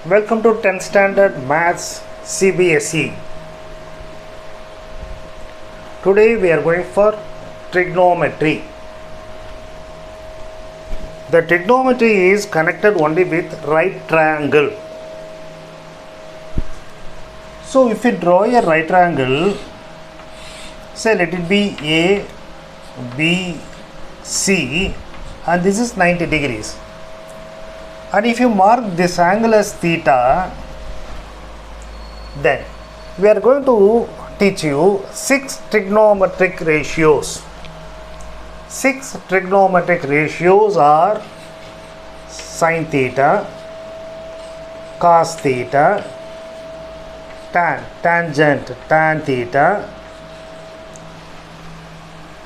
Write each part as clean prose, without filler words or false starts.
Welcome to 10th Standard Maths CBSE. Today we are going for trigonometry. The trigonometry is connected only with right triangle. So if you draw a right triangle, say let it be A, B, C, and this is 90 degrees. And if you mark this angle as theta, then we are going to teach you 6 trigonometric ratios. 6 trigonometric ratios are sin theta, cos theta, tangent tan theta,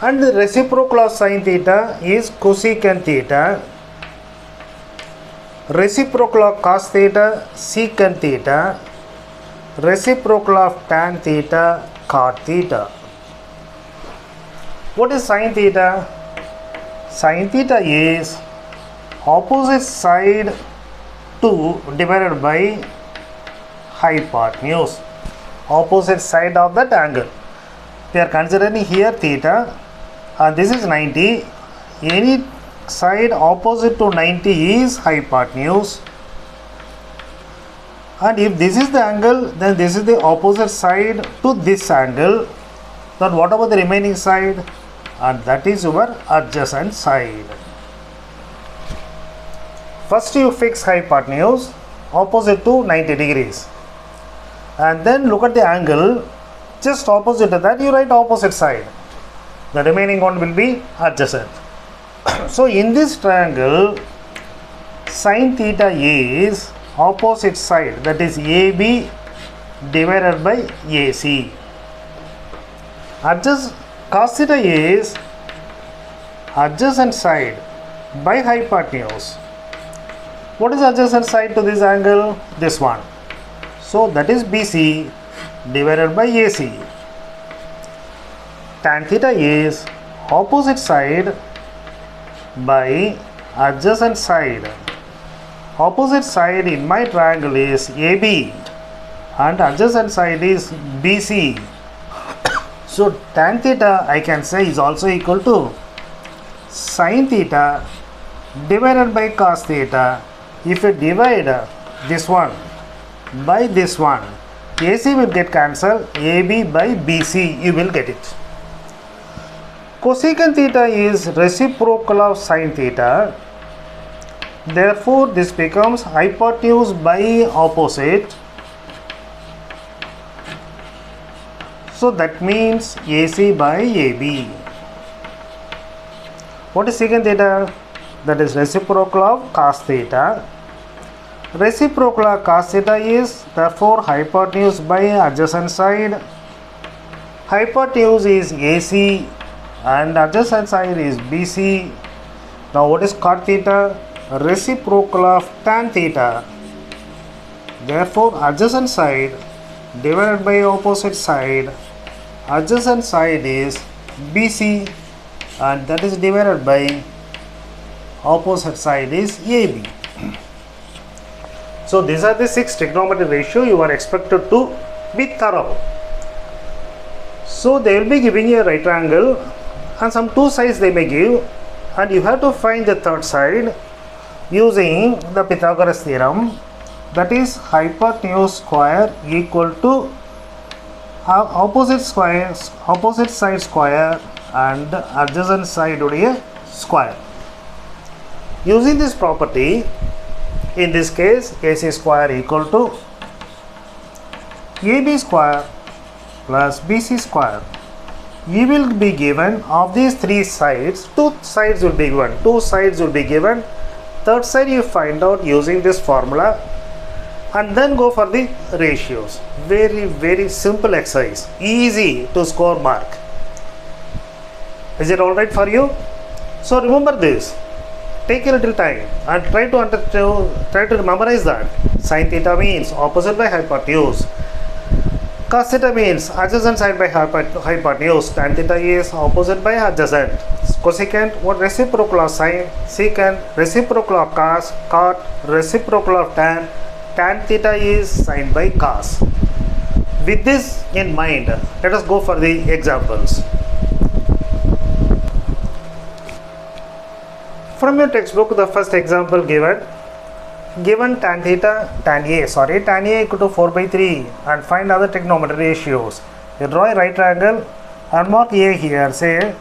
and the reciprocal of sin theta is cosecant theta. Reciprocal of cos theta, secant theta, reciprocal of tan theta, cot theta. What is sin theta? Sin theta is opposite side to divided by hypotenuse, opposite side of that angle. We are considering here theta, and this is 90. Any side opposite to 90 is hypotenuse, and if this is the angle, then this is the opposite side to this angle. Then what about the remaining side? And that is your adjacent side. First you fix hypotenuse opposite to 90 degrees, and then look at the angle just opposite to that, you write opposite side. The remaining one will be adjacent. So in this triangle, sin theta is opposite side, that is AB divided by AC. Cos theta is adjacent side by hypotenuse. What is adjacent side to this angle? This one. So that is BC divided by AC. Tan theta is opposite side by adjacent side. Opposite side in my triangle is AB and adjacent side is BC. So tan theta I can say is also equal to sin theta divided by cos theta. If you divide this one by this one, AC will get cancelled, AB by BC you will get it. Cosecant theta is reciprocal of sin theta. Therefore, this becomes hypotenuse by opposite. So that means AC by AB. What is secant theta? That is reciprocal of cos theta. Reciprocal of cos theta is therefore hypotenuse by adjacent side. Hypotenuse is AC and adjacent side is BC. Now what is cot theta? Reciprocal of tan theta. Therefore adjacent side divided by opposite side. Adjacent side is BC and that is divided by opposite side is AB. So these are the 6 trigonometric ratio you are expected to be thorough. So they will be giving you a right triangle and some 2 sides they may give, and you have to find the third side using the Pythagoras theorem, that is hypotenuse square equal to opposite side square and adjacent side uடைய square. Using this property, in this case AC square equal to AB square plus BC square. You will be given of these 3 sides, 2 sides will be given, 2 sides will be given. Third side you find out using this formula and then go for the ratios. Very simple exercise, easy to score mark. Is it alright for you? So remember this, take a little time and try to memorize that. Sin theta means opposite by hypotenuse. Cos theta means adjacent side by hypotenuse. Tan theta is opposite by adjacent. Cosecant, what reciprocal of sin. Secant, reciprocal of cos. Cot, reciprocal of tan. tan theta is sine by cos. With this in mind, let us go for the examples. From your textbook, the first example given tan A equal to 4 by 3 and find other trigonometric ratios. You draw a right triangle and mark A here, say,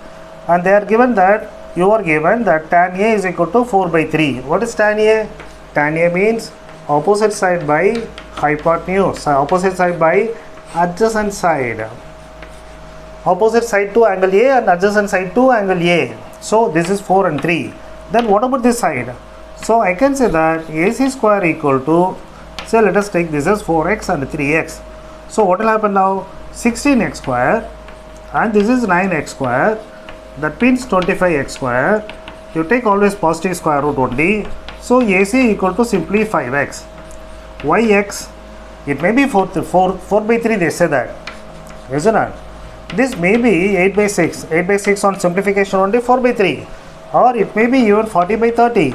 and they are given that you are given that tan A is equal to 4 by 3. What is tan A? Tan A means opposite side by hypotenuse, opposite side by adjacent side. Opposite side to angle A and adjacent side to angle A. So this is 4 and 3. Then what about this side? So I can say that AC square equal to, so let us take this as 4x and 3x. So what will happen now? 16x square and this is 9x square. That means 25x square. You take always positive square root only. So AC equal to simply 5x. Why x? It may be 4 by 3, they say that. Isn't it? This may be 8 by 6. 8 by 6 on simplification only 4 by 3. Or it may be even 40 by 30.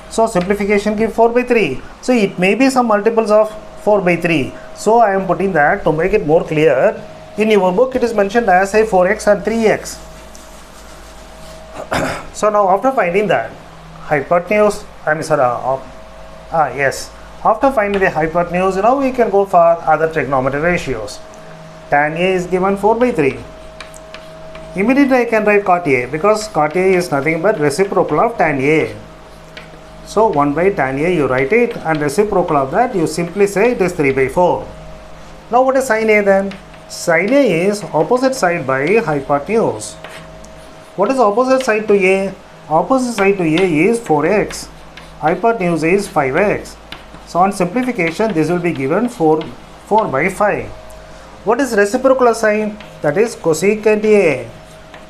So simplification give 4 by 3. So it may be some multiples of 4 by 3. So I am putting that to make it more clear. In your book it is mentioned as say 4x and 3x. So now after finding that hypotenuse, after finding the hypotenuse, now we can go for other trigonometric ratios. Tan A is given 4 by 3. Immediately I can write cot A because cot A is nothing but reciprocal of tan A. So 1 by tan A you write it and reciprocal of that you simply say it is 3 by 4. Now what is sin A then? Sin A is opposite side by hypotenuse. What is opposite side to A? Opposite side to A is 4x. Hypotenuse is 5x. So on simplification this will be given 4 by 5. What is reciprocal of sin? That is cosecant A.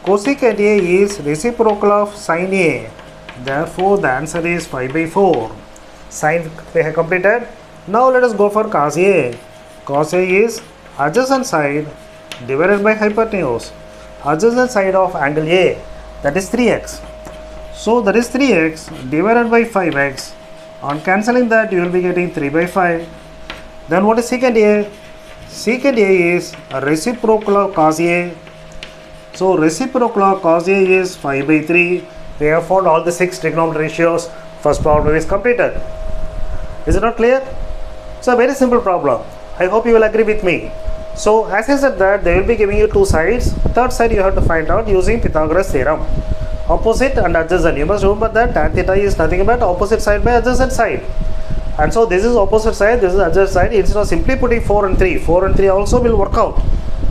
Cosecant A is reciprocal of sin A. Therefore the answer is 5 by 4. Sin we have completed. Now let us go for cos A. Cos A is adjacent side divided by hypotenuse. Adjacent side of angle A, that is 3x. So that is 3x divided by 5x. On cancelling that you will be getting 3 by 5. Then what is secant A? Secant A is a reciprocal of cos A. So reciprocal of cos A is 5 by 3. We have found all the 6 trigonometric ratios. First problem is completed. Is it not clear? So a very simple problem. I hope you will agree with me. So as I said that they will be giving you two sides. Third side you have to find out using Pythagoras theorem. Opposite and adjacent. You must remember that tan theta is nothing but opposite side by adjacent side. And so this is opposite side, this is adjacent side. Instead of simply putting 4 and 3, 4 and 3 also will work out.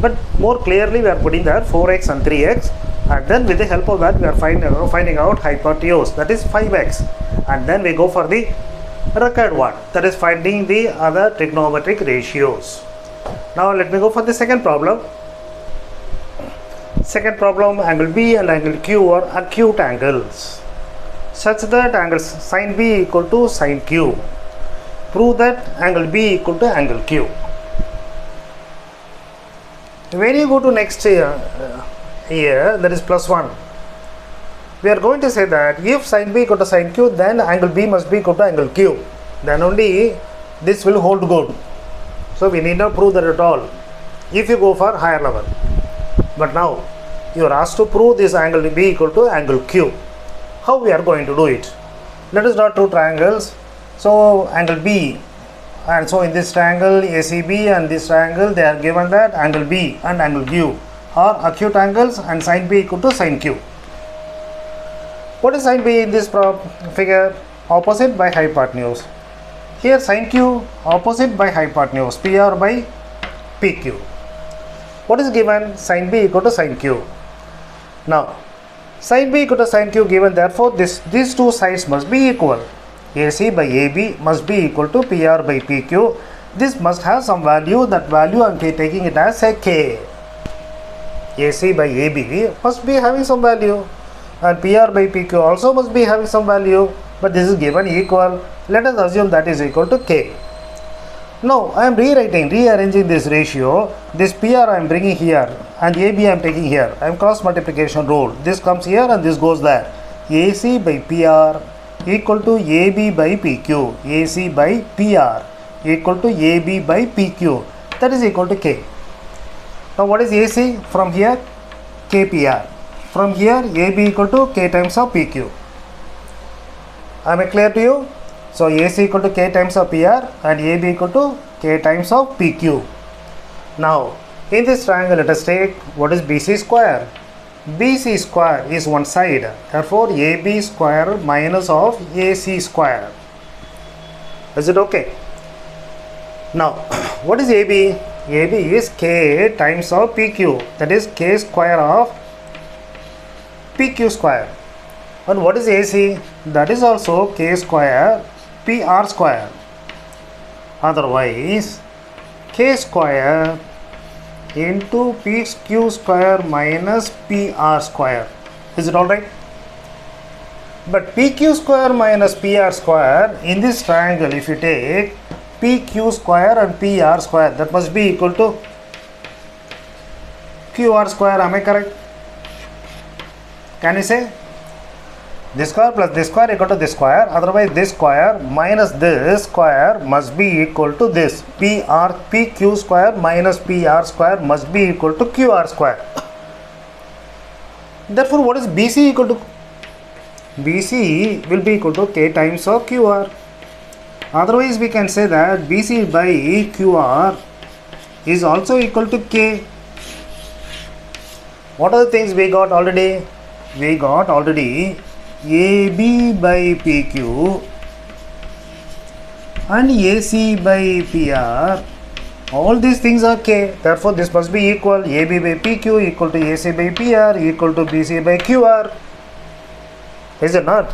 But more clearly we are putting that 4x and 3x. And then with the help of that we are finding out hypotenuse, that is 5x. And then we go for the required one, that is finding the other trigonometric ratios. Now let me go for the second problem. Second problem, angle B and angle Q are acute angles such that angles sin B equal to sin Q. Prove that angle B equal to angle Q. When you go to next here, that is plus 1. We are going to say that if sin B equal to sin Q, then angle B must be equal to angle Q. Then only this will hold good. So we need not prove that at all if you go for higher level. But now you are asked to prove this angle B equal to angle Q. How we are going to do it? Let us draw two triangles. So angle B, and so in this triangle ACB and this triangle they are given that angle B and angle Q are acute angles and sin B equal to sin Q. What is sin B in this figure? Opposite by hypotenuse. Here sin Q opposite by hypotenuse, PR by PQ. What is given? Sin B equal to sin Q. Now sin B equal to sin Q given, therefore these two sides must be equal. AC by AB must be equal to PR by PQ. This must have some value. That value I am taking it as a K. AC by AB must be having some value and PR by PQ also must be having some value, but this is given equal. Let us assume that is equal to K. Now I am rearranging this ratio. This PR I am bringing here and AB I am taking here. I am cross multiplication rule. This comes here and this goes there. AC by PR equal to AB by PQ, AC by PR equal to AB by PQ, that is equal to K. Now what is AC? From here KPR, from here AB equal to K times of PQ. Am I clear to you? So AC equal to K times of PR and AB equal to K times of PQ. Now in this triangle let us take what is BC square. BC square is one side, therefore AB square minus of AC square. Is it okay? Now what is AB? AB is K times of PQ, that is K square of PQ square. And what is AC? That is also K square PR square. Otherwise K square into PQ square minus PR square. Is it alright? But PQ square minus PR square, in this triangle if you take PQ square and PR square, that must be equal to QR square. Am I correct? Can you say? This square plus this square equal to this square, otherwise this square minus this square must be equal to this. PQ square minus PR square must be equal to QR square. Therefore what is BC equal to? BC will be equal to K times of QR. Otherwise we can say that BC by QR is also equal to K. What are the things we got already? We got already AB by PQ and AC by PR. All these things are K, therefore this must be equal. AB by PQ equal to AC by PR equal to BC by QR. Is it not?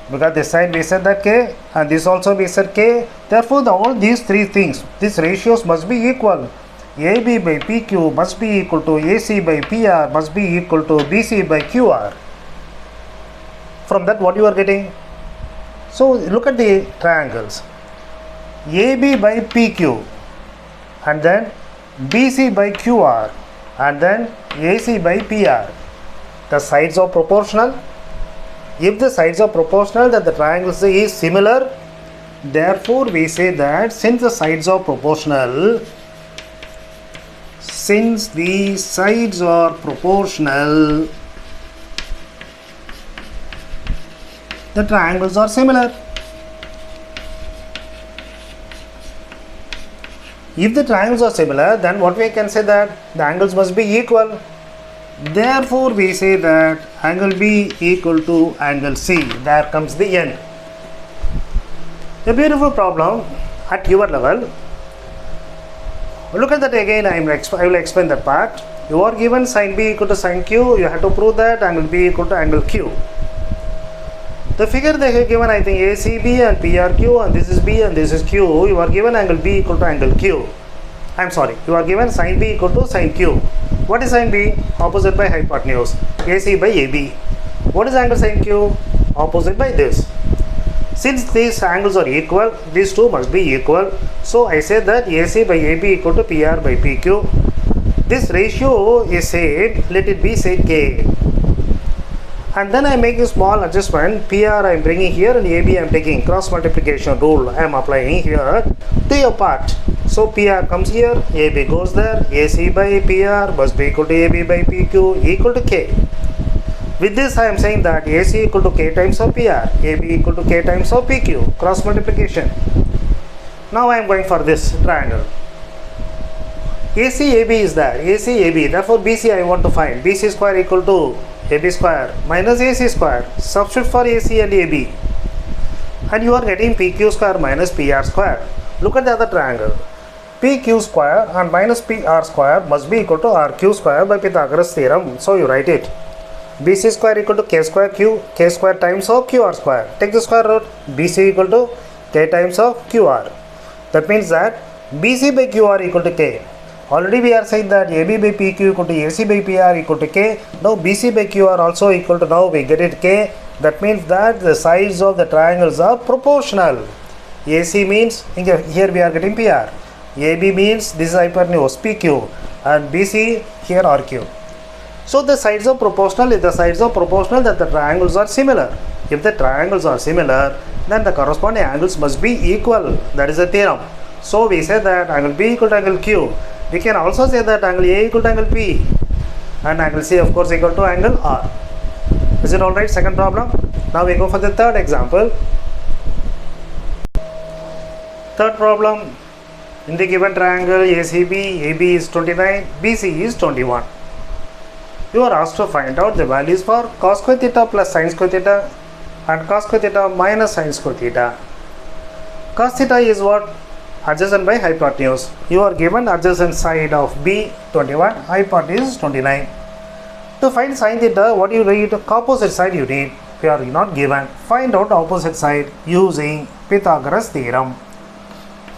Because this side we said that K and this also we said K, therefore all these three things, these ratios must be equal. AB by PQ must be equal to AC by PR must be equal to BC by QR. From that what you are getting? So look at the triangles. AB by PQ and then BC by QR and then AC by PR. The sides are proportional. If the sides are proportional, then the triangle is similar. Therefore we say that since the sides are proportional, the triangles are similar. If the triangles are similar, then what we can say that the angles must be equal. Therefore we say that angle B equal to angle C. There comes the end. A beautiful problem at your level. Look at that again. I will explain that part. You are given sin B equal to sin Q. You have to prove that angle B equal to angle Q. The figure they have given, I think ACB and PRQ, and this is B and this is Q. You are given angle B equal to angle Q. I am sorry, you are given sin B equal to sin Q. What is sin B? Opposite by hypotenuse. AC by AB. What is angle sin Q? Opposite by this. Since these angles are equal, these two must be equal. So I say that AC by AB equal to PR by PQ. This ratio is same. Let it be say K. And then I make a small adjustment. PR I am bringing here and AB I am taking cross multiplication rule. I am applying here to your part. So PR comes here, AB goes there, AC by PR must be equal to AB by PQ equal to K. With this I am saying that AC equal to K times of PR, AB equal to K times of PQ, cross multiplication. Now I am going for this triangle. AC AB is there, AC AB, therefore BC I want to find. BC square equal to AB square minus AC square. Substitute for AC and AB. And you are getting PQ square minus PR square. Look at the other triangle. PQ square and minus PR square must be equal to RQ square by Pythagoras theorem. So you write it. BC square equal to K square Q, K square times of QR square. Take the square root. BC equal to K times of QR. That means that BC by QR equal to K. Already we are saying that AB by PQ equal to AC by PR equal to K. Now BC by QR also equal to, now we get it K. That means that the sides of the triangles are proportional. AC means, here we are getting PR. AB means this is hypotenuse PQ and BC here RQ. So the sides are proportional. If the sides are proportional, then the triangles are similar. If the triangles are similar, then the corresponding angles must be equal. That is the theorem. So we say that angle B equal to angle Q. We can also say that angle A equal to angle P, and angle C of course equal to angle R. Is it alright? Second problem. Now we go for the third example. Third problem. In the given triangle ACB, AB is 29, BC is 21. You are asked to find out the values for cos square theta plus sin square theta and cos square theta minus sin square theta. Cos theta is what? Adjacent by hypotenuse. You are given adjacent side of B 21, hypotenuse 29. To find sin theta, what you need? Opposite side you need. We are not given. Find out opposite side using Pythagoras theorem.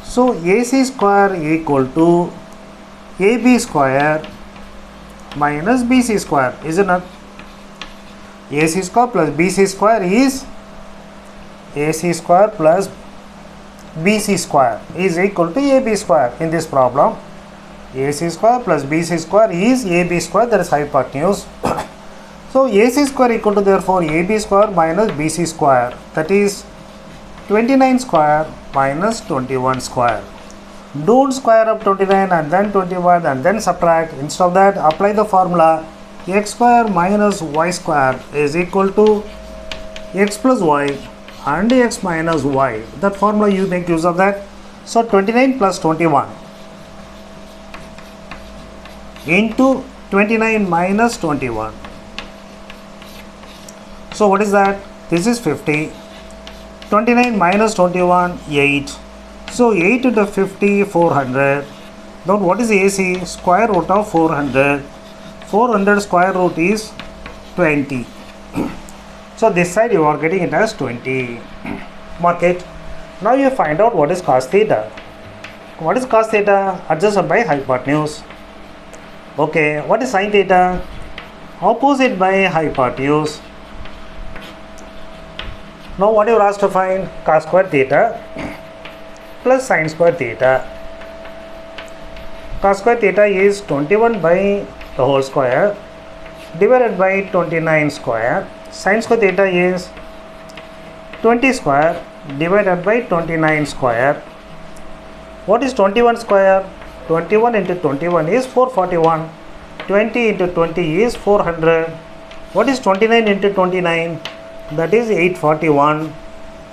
So AC square equal to AB square minus BC square, isn't it? AC square plus BC square is AC square plus BC square is equal to AB square. In this problem, AC square plus BC square is AB square, that is hypotenuse. So AC square equal to therefore AB square minus BC square, that is 29 square minus 21 square. Don't square up 29 and then 21 and then subtract. Instead of that, apply the formula x square minus y square is equal to x plus y and x minus y. That formula you make use of that. So 29 plus 21 into 29 minus 21. So what is that? This is 50. 29 minus 21, 8. So 8 into 50, 400. Now what is AC? Square root of 400. 400 square root is 20. So this side you are getting it as 20. Mark it. Now you find out what is cos theta. What is cos theta? Adjacent by hypotenuse. Okay, what is sin theta? Opposite by hypotenuse. Now what you are asked to find? Cos square theta plus sin square theta. Cos square theta is 21 by the whole square divided by 29 square. Sin square theta is 20 square divided by 29 square. What is 21 square? 21 into 21 is 441. 20 into 20 is 400. What is 29 into 29? That is 841.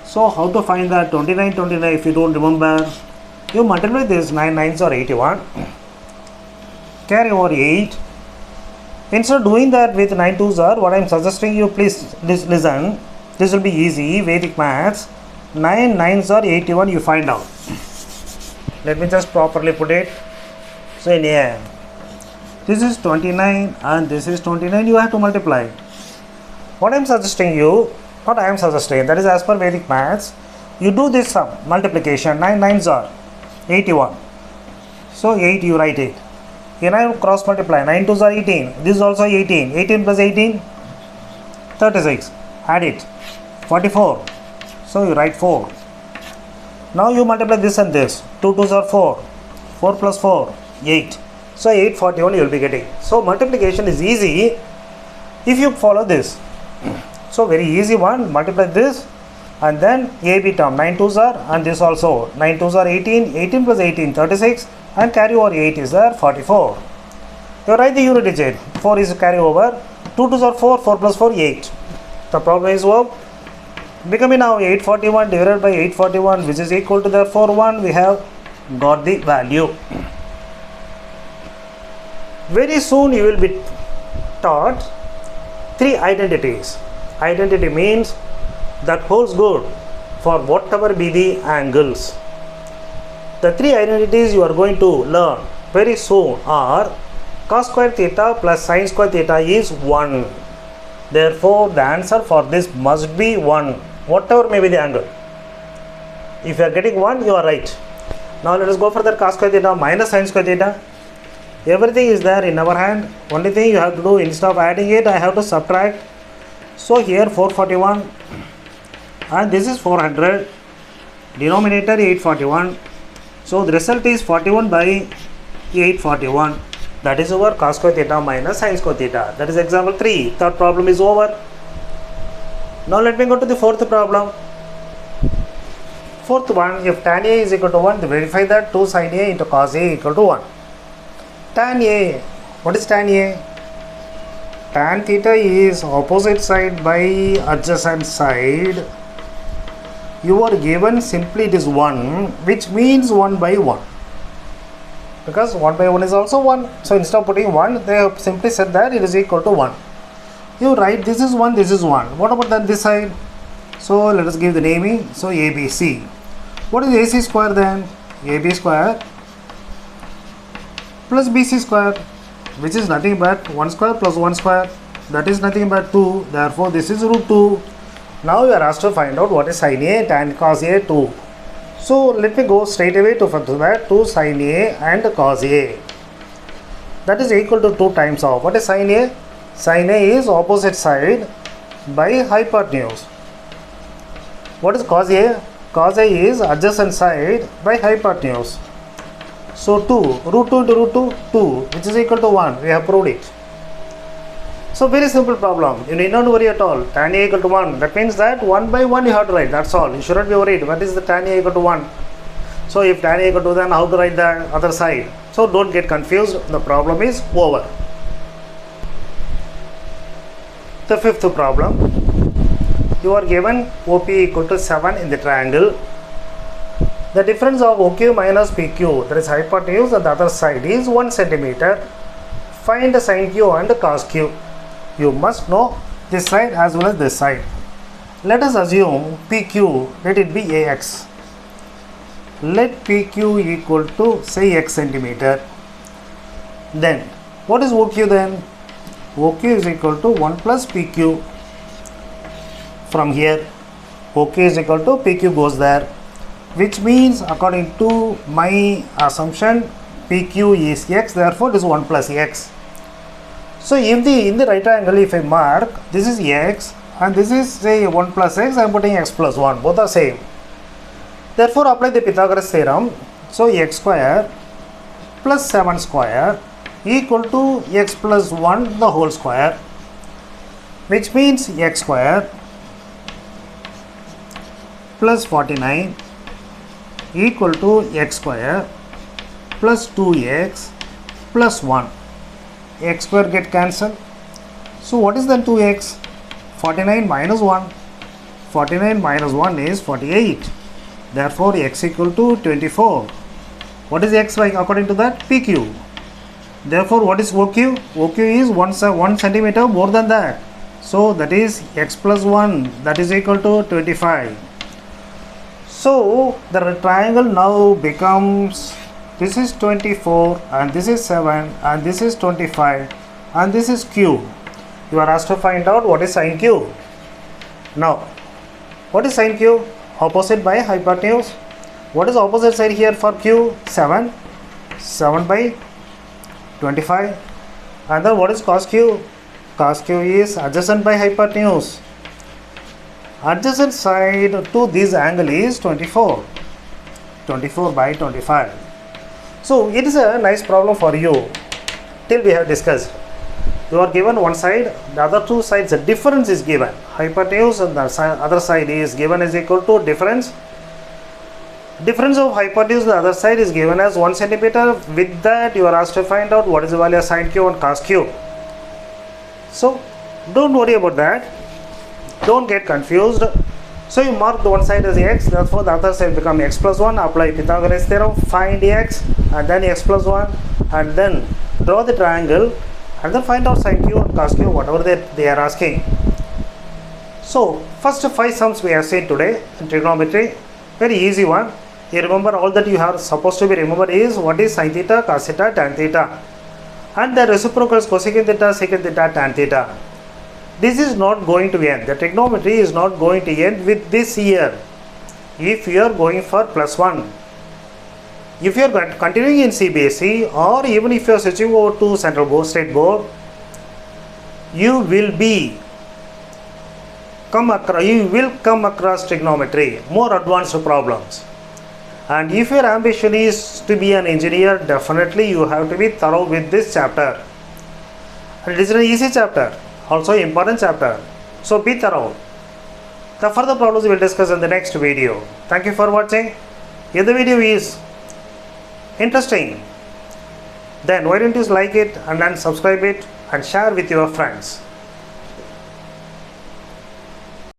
So how to find that 29 if you don't remember? You multiply this, 9 9s are 81. Carry over 8. Instead of doing that with 9 2s are, what I am suggesting you, please listen. This will be easy, Vedic maths. 9 9s are 81, you find out. Let me just properly put it. So in here, this is 29 and this is 29, you have to multiply. What I am suggesting you, what I am suggesting, that is as per Vedic maths, you do this sum, multiplication, 9 9s are 81. So 8 you write it. Here I cross multiply, 9 2s are 18, this is also 18, 18 plus 18, 36, add it, 44, so you write 4. Now you multiply this and this, 2 2s are 4, 4 plus 4, 8, so 841 you will be getting. So multiplication is easy if you follow this. So very easy one, multiply this and then AB term, 9 2s are, and this also, 9 2s are 18, 18 plus 18, 36, and carry over 8 is there, 44. You write the unit digit, 4 is carry over, 2 2s are 4, 4 plus 4, 8. The problem is over. Becoming now 841 divided by 841, which is equal to therefore 1, we have got the value. Very soon you will be taught 3 identities. Identity means that holds good for whatever be the angles. The 3 identities you are going to learn very soon are cos square theta plus sin square theta is 1. Therefore, the answer for this must be 1, whatever may be the angle. If you are getting 1, you are right. Now let us go for the cos square theta minus sin square theta. Everything is there in our hand. Only thing you have to do, instead of adding it, I have to subtract. So here 441 and this is 400. Denominator 841. So the result is 41 by 841. That is our cos square theta minus sin square theta. That is example 3. Third problem is over. Now let me go to the fourth problem. Fourth one, if tan A is equal to 1, verify that 2 sin A into cos A equal to 1. Tan A, what is tan A? Tan theta is opposite side by adjacent side. You are given simply it is 1, which means 1 by 1. Because 1 by 1 is also 1. So instead of putting 1, they have simply said that it is equal to 1. You write this is 1, this is 1. What about then this side? So let us give the naming. So ABC. What is AC square then? AB square plus BC square, which is nothing but 1 square plus 1 square. That is nothing but 2. Therefore, this is root 2. Now you are asked to find out what is sin A, tan cos A 2. So let me go straight away to that 2 sin A and cos A. That is equal to 2 times of what is sin A? Sin A is opposite side by hypotenuse. What is cos A? Cos A is adjacent side by hypotenuse. So 2, root 2 into root 2, 2, which is equal to 1. We have proved it. So very simple problem. You need not worry at all. Tan A equal to 1. That means that 1 by 1 you have to write. That's all. You shouldn't be worried. What is the tan A equal to 1? So if tan A equal to, then how to write the other side? So don't get confused. The problem is over. The fifth problem. You are given OP equal to 7 in the triangle. The difference of OQ minus PQ, that is hypotenuse on the other side, is 1 centimeter. Find the sin Q and cos Q. You must know this side as well as this side. Let us assume PQ, let it be AX. Let PQ equal to say X centimeter. Then, what is OQ then? OQ is equal to 1 plus PQ. From here, OQ is equal to PQ goes there, which means according to my assumption, PQ is X, therefore this is 1 plus X. So if in the right angle, if I mark, this is X and this is say 1 plus X, I am putting X plus 1, both are same. Therefore apply the Pythagoras theorem. So X square plus 7 square equal to X plus 1 the whole square, which means X square plus 49 equal to X square plus 2X plus 1. X square get cancelled. So what is then 2X? 49 minus 1. 49 minus 1 is 48. Therefore X equal to 24. What is X like according to that? PQ. Therefore what is OQ? OQ is 1 centimeter more than that. So that is X plus 1, that is equal to 25. So the triangle now becomes, this is 24 and this is 7 and this is 25 and this is Q. You are asked to find out what is sin Q. Now, what is sin Q? Opposite by hypotenuse. What is opposite side here for Q? 7. 7 by 25. And then what is cos Q? Cos Q is adjacent by hypotenuse. Adjacent side to this angle is 24. 24 by 25. So it is a nice problem for you till we have discussed. You are given one side, the other two sides, the difference is given. Hypotenuse and the other side is given as equal to difference. Difference of hypotenuse the other side is given as 1 centimeter. With that you are asked to find out what is the value of sin Q and cos Q. So don't worry about that. Don't get confused. So you mark the one side as X, therefore the other side become X plus 1. Apply Pythagoras theorem, find X and then X plus 1 and then draw the triangle and then find out sin Q and cos Q, whatever they are asking. So first 5 sums we have seen today in trigonometry. Very easy one. You remember all that you have supposed to be remembered is what is sin theta, cos theta, tan theta, and the reciprocals cosecant theta, secant theta, tan theta. This is not going to end. The trigonometry is not going to end with this year. If you are going for +1, if you are continuing in CBSE or even if you are switching over to Central Board, State Board, you will come across trigonometry, more advanced problems. And if your ambition is to be an engineer, definitely you have to be thorough with this chapter. And it is an easy chapter, also important chapter. So be thorough. The further problems we will discuss in the next video. Thank you for watching. If the video is interesting, then why don't you like it and then subscribe it and share with your friends.